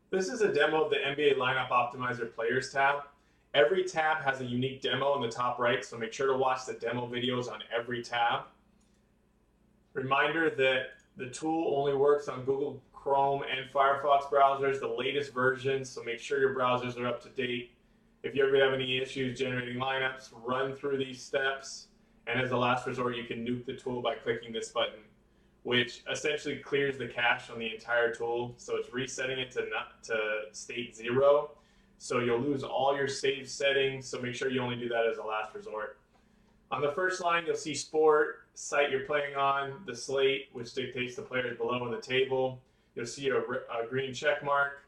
This is a demo of the NBA Lineup Optimizer Players tab. Every tab has a unique demo in the top right, so make sure to watch the demo videos on every tab. Reminder that the tool only works on Google Chrome and Firefox browsers, the latest versions, so make sure your browsers are up to date. If you ever have any issues generating lineups, run through these steps, and as a last resort, you can nuke the tool by clicking this button, which essentially clears the cache on the entire tool. So it's resetting it to state 0. So you'll lose all your saved settings. So make sure you only do that as a last resort. On the first line, you'll see sport, site you're playing on, the slate, which dictates the players below in the table. You'll see a green check mark,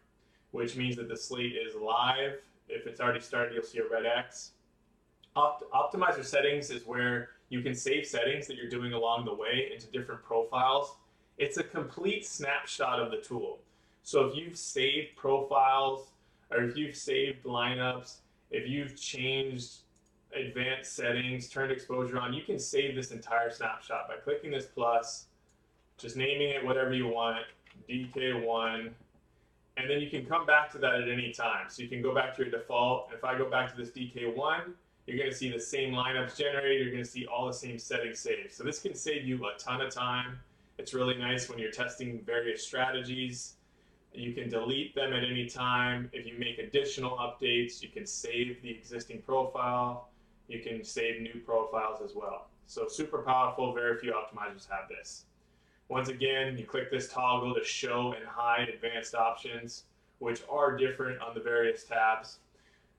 which means that the slate is live. If it's already started, you'll see a red X. Optimizer settings is where you can save settings that you're doing along the way into different profiles. It's a complete snapshot of the tool. So if you've saved profiles, or if you've saved lineups, if you've changed advanced settings, turned exposure on, you can save this entire snapshot by clicking this plus, just naming it whatever you want, DK1, and then you can come back to that at any time. So you can go back to your default. If I go back to this DK1, you're going to see the same lineups generated. You're going to see all the same settings saved. So this can save you a ton of time. It's really nice when you're testing various strategies. You can delete them at any time. If you make additional updates, you can save the existing profile. You can save new profiles as well. So super powerful. Very few optimizers have this. Once again, you click this toggle to show and hide advanced options, which are different on the various tabs.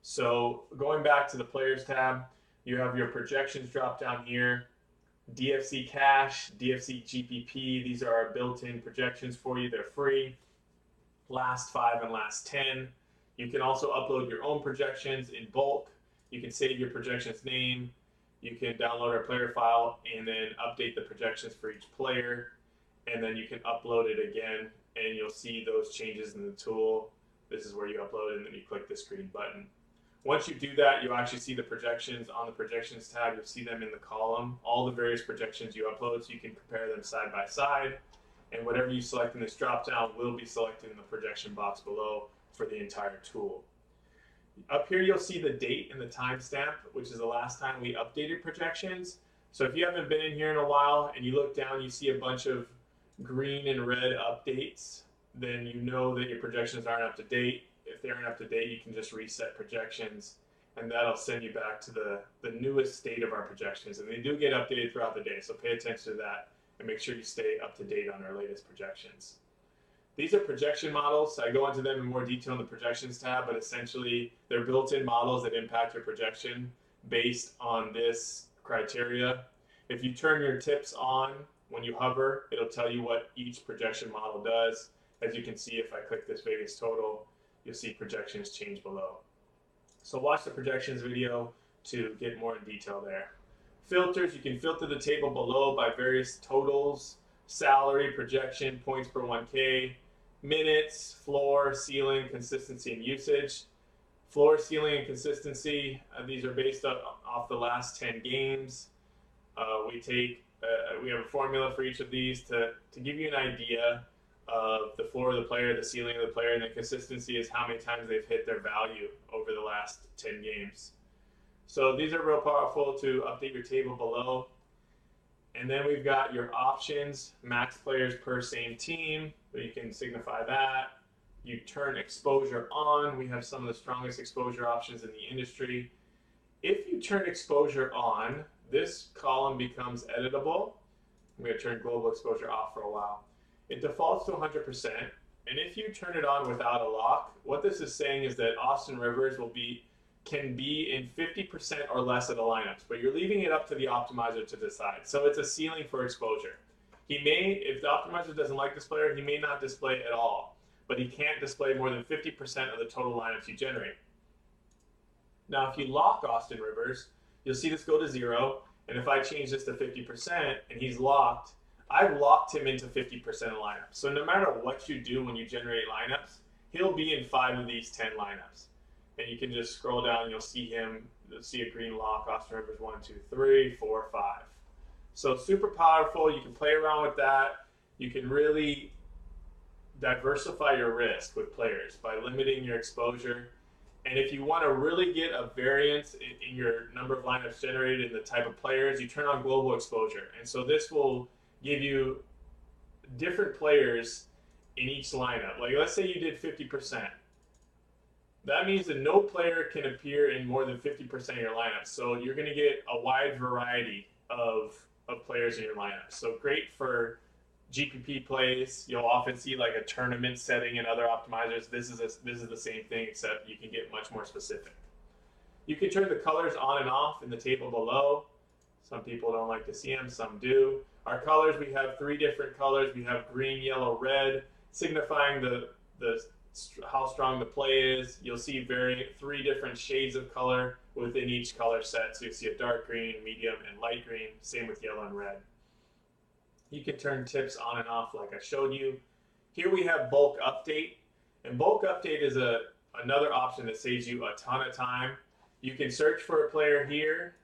So going back to the Players tab, you have your projections drop down here, DFC Cache, DFC GPP. These are our built-in projections for you. They're free. Last 5 and last 10. You can also upload your own projections in bulk. You can save your projections name. You can download our player file and then update the projections for each player. And then you can upload it again and you'll see those changes in the tool. This is where you upload it and then you click this green button. Once you do that, you'll actually see the projections on the projections tab. You'll see them in the column, all the various projections you upload, so you can compare them side by side. And whatever you select in this dropdown will be selected in the projection box below for the entire tool. Up here, you'll see the date and the timestamp, which is the last time we updated projections. So if you haven't been in here in a while and you look down, you see a bunch of green and red updates, then you know that your projections aren't up to date. If they aren't up to date, you can just reset projections and that'll send you back to the newest state of our projections. And they do get updated throughout the day, so pay attention to that and make sure you stay up to date on our latest projections. These are projection models. I go into them in more detail in the projections tab, but essentially they're built-in models that impact your projection based on this criteria. If you turn your tips on when you hover, it'll tell you what each projection model does. As you can see, if I click this Vegas total, you'll see projections change below. So watch the projections video to get more in detail there. Filters, you can filter the table below by various totals, salary, projection, points per 1K, minutes, floor, ceiling, consistency, and usage. Floor, ceiling, and consistency, these are based off the last 10 games. We have a formula for each of these to give you an idea of the floor of the player, the ceiling of the player, and the consistency is how many times they've hit their value over the last 10 games. So these are real powerful to update your table below. And then we've got your options, max players per same team, but you can signify that. You turn exposure on. We have some of the strongest exposure options in the industry. If you turn exposure on, this column becomes editable. I'm going to turn global exposure off for a while. It defaults to 100%, and if you turn it on without a lock, what this is saying is that Austin Rivers can be in 50% or less of the lineups, but you're leaving it up to the optimizer to decide. So it's a ceiling for exposure. If the optimizer doesn't like this player, he may not display at all, but he can't display more than 50% of the total lineups you generate. Now, if you lock Austin Rivers, you'll see this go to 0, and if I change this to 50% and he's locked, I've locked him into 50% of lineups. So no matter what you do when you generate lineups, he'll be in 5 of these 10 lineups. And you can just scroll down and you'll see a green lock, Austin Rivers 1, 2, 3, 4, 5. So super powerful. You can play around with that. You can really diversify your risk with players by limiting your exposure. And if you want to really get a variance in your number of lineups generated and the type of players, you turn on global exposure. And so this will give you different players in each lineup. Like let's say you did 50%. That means that no player can appear in more than 50% of your lineup. So you're going to get a wide variety of players in your lineup. So great for GPP plays. You'll often see like a tournament setting and other optimizers. This is the same thing, except you can get much more specific. You can turn the colors on and off in the table below. Some people don't like to see them, some do. Our colors, we have 3 different colors. We have green, yellow, red, signifying the how strong the play is. You'll see 3 different shades of color within each color set. So you'll see a dark green, medium, and light green. Same with yellow and red. You can turn tips on and off like I showed you. Here we have bulk update. And bulk update is another option that saves you a ton of time. You can search for a player here,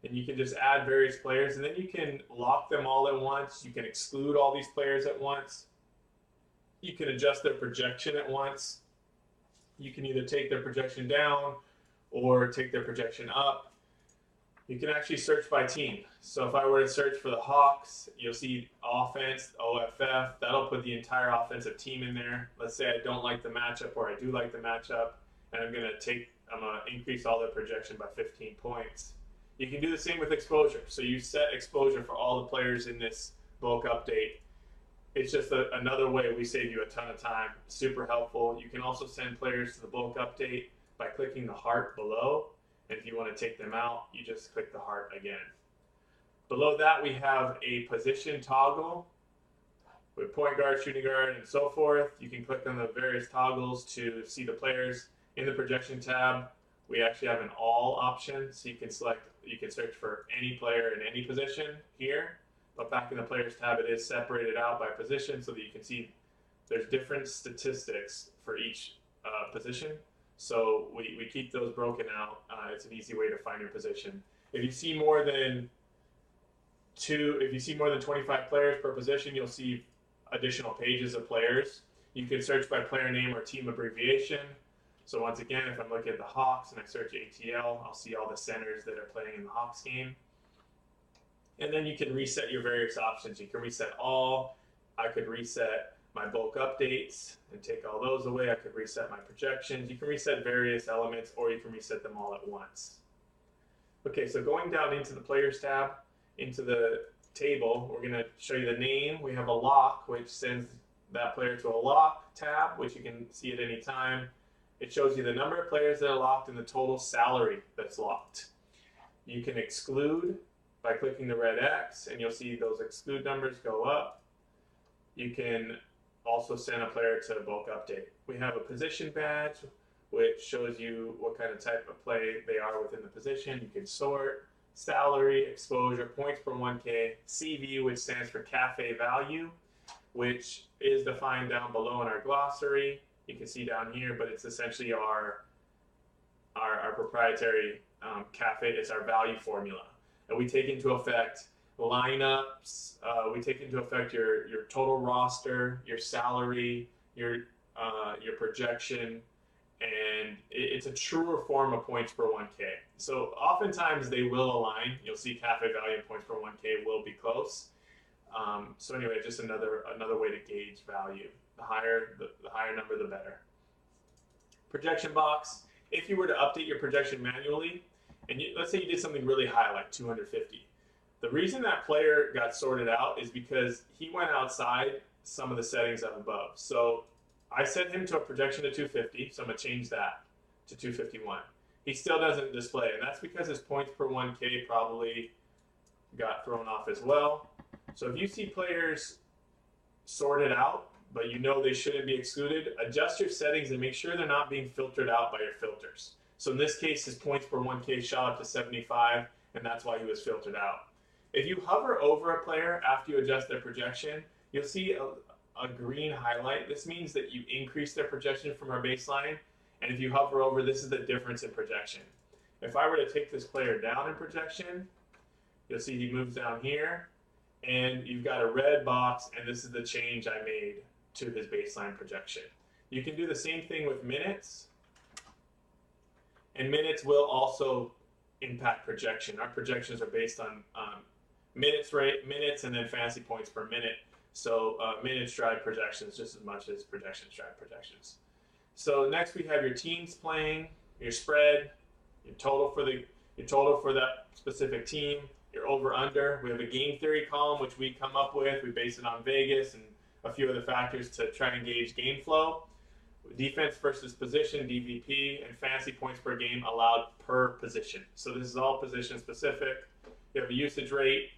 and you can just add various players, and then you can lock them all at once. You can exclude all these players at once. You can adjust their projection at once. You can either take their projection down or take their projection up. You can actually search by team. So if I were to search for the Hawks, you'll see offense, OFF. That'll put the entire offensive team in there. Let's say I don't like the matchup or I do like the matchup, and I'm gonna increase all the projection by 15 points. You can do the same with exposure. So you set exposure for all the players in this bulk update. It's just another way we save you a ton of time. Super helpful. You can also send players to the bulk update by clicking the heart below. And if you want to take them out, you just click the heart again. Below that, we have a position toggle with point guard, shooting guard, and so forth. You can click on the various toggles to see the players. In the projection tab, we actually have an all option. So you can search for any player in any position here. But back in the players tab, it is separated out by position so that you can see there's different statistics for each position. So we keep those broken out. It's an easy way to find your position. If you see more than 25 players per position, you'll see additional pages of players. You can search by player name or team abbreviation. So once again, if I'm looking at the Hawks and I search ATL, I'll see all the centers that are playing in the Hawks game. And then you can reset your various options. You can reset all. I could reset my bulk updates and take all those away. I could reset my projections. You can reset various elements, or you can reset them all at once. Okay, so going down into the Players tab, into the table, we're going to show you the name. We have a lock, which sends that player to a lock tab, which you can see at any time. It shows you the number of players that are locked and the total salary that's locked. You can exclude by clicking the red X, and you'll see those exclude numbers go up. You can also send a player to bulk update. We have a position badge, which shows you what kind of type of play they are within the position. You can sort, salary, exposure, points per 1K, CV, which stands for cafe value, which is defined down below in our glossary. You can see down here, but it's essentially our proprietary cafe. It's our value formula. And we take into effect lineups, we take into effect your total roster, your salary, your projection, and it's a truer form of points per 1K. So oftentimes they will align. You'll see cafe value and points per 1K will be close. So anyway, just another way to gauge value. The higher number, the better. Projection box. If you were to update your projection manually, and let's say you did something really high, like 250. The reason that player got sorted out is because he went outside some of the settings up above. So I set him to a projection of 250, so I'm going to change that to 251. He still doesn't display, and that's because his points per 1K probably got thrown off as well. So if you see players sorted out, but you know they shouldn't be excluded, adjust your settings and make sure they're not being filtered out by your filters. So in this case, his points per 1K shot up to 75, and that's why he was filtered out. If you hover over a player after you adjust their projection, you'll see a green highlight. This means that you increase their projection from our baseline, and if you hover over, this is the difference in projection. If I were to take this player down in projection, you'll see he moves down here, and you've got a red box, and this is the change I made to his baseline projection. You can do the same thing with minutes, and minutes will also impact projection. Our projections are based on minutes and then fantasy points per minute. So minutes drive projections just as much as projections drive projections. So next we have your teams playing, your spread, your total for that specific team, your over under. We have a game theory column which we come up with. We base it on Vegas and a few other factors to try and gauge game flow. Defense versus position, DVP, and fantasy points per game allowed per position. So this is all position specific. You have a usage rate,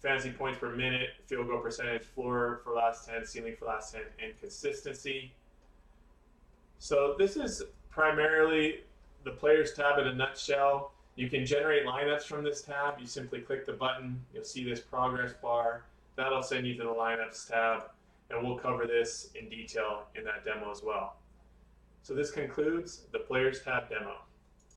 fantasy points per minute, field goal percentage, floor for last 10, ceiling for last 10, and consistency. So this is primarily the Players tab in a nutshell. You can generate lineups from this tab. You simply click the button. You'll see this progress bar. That'll send you to the lineups tab, and we'll cover this in detail in that demo as well. So this concludes the Players tab demo.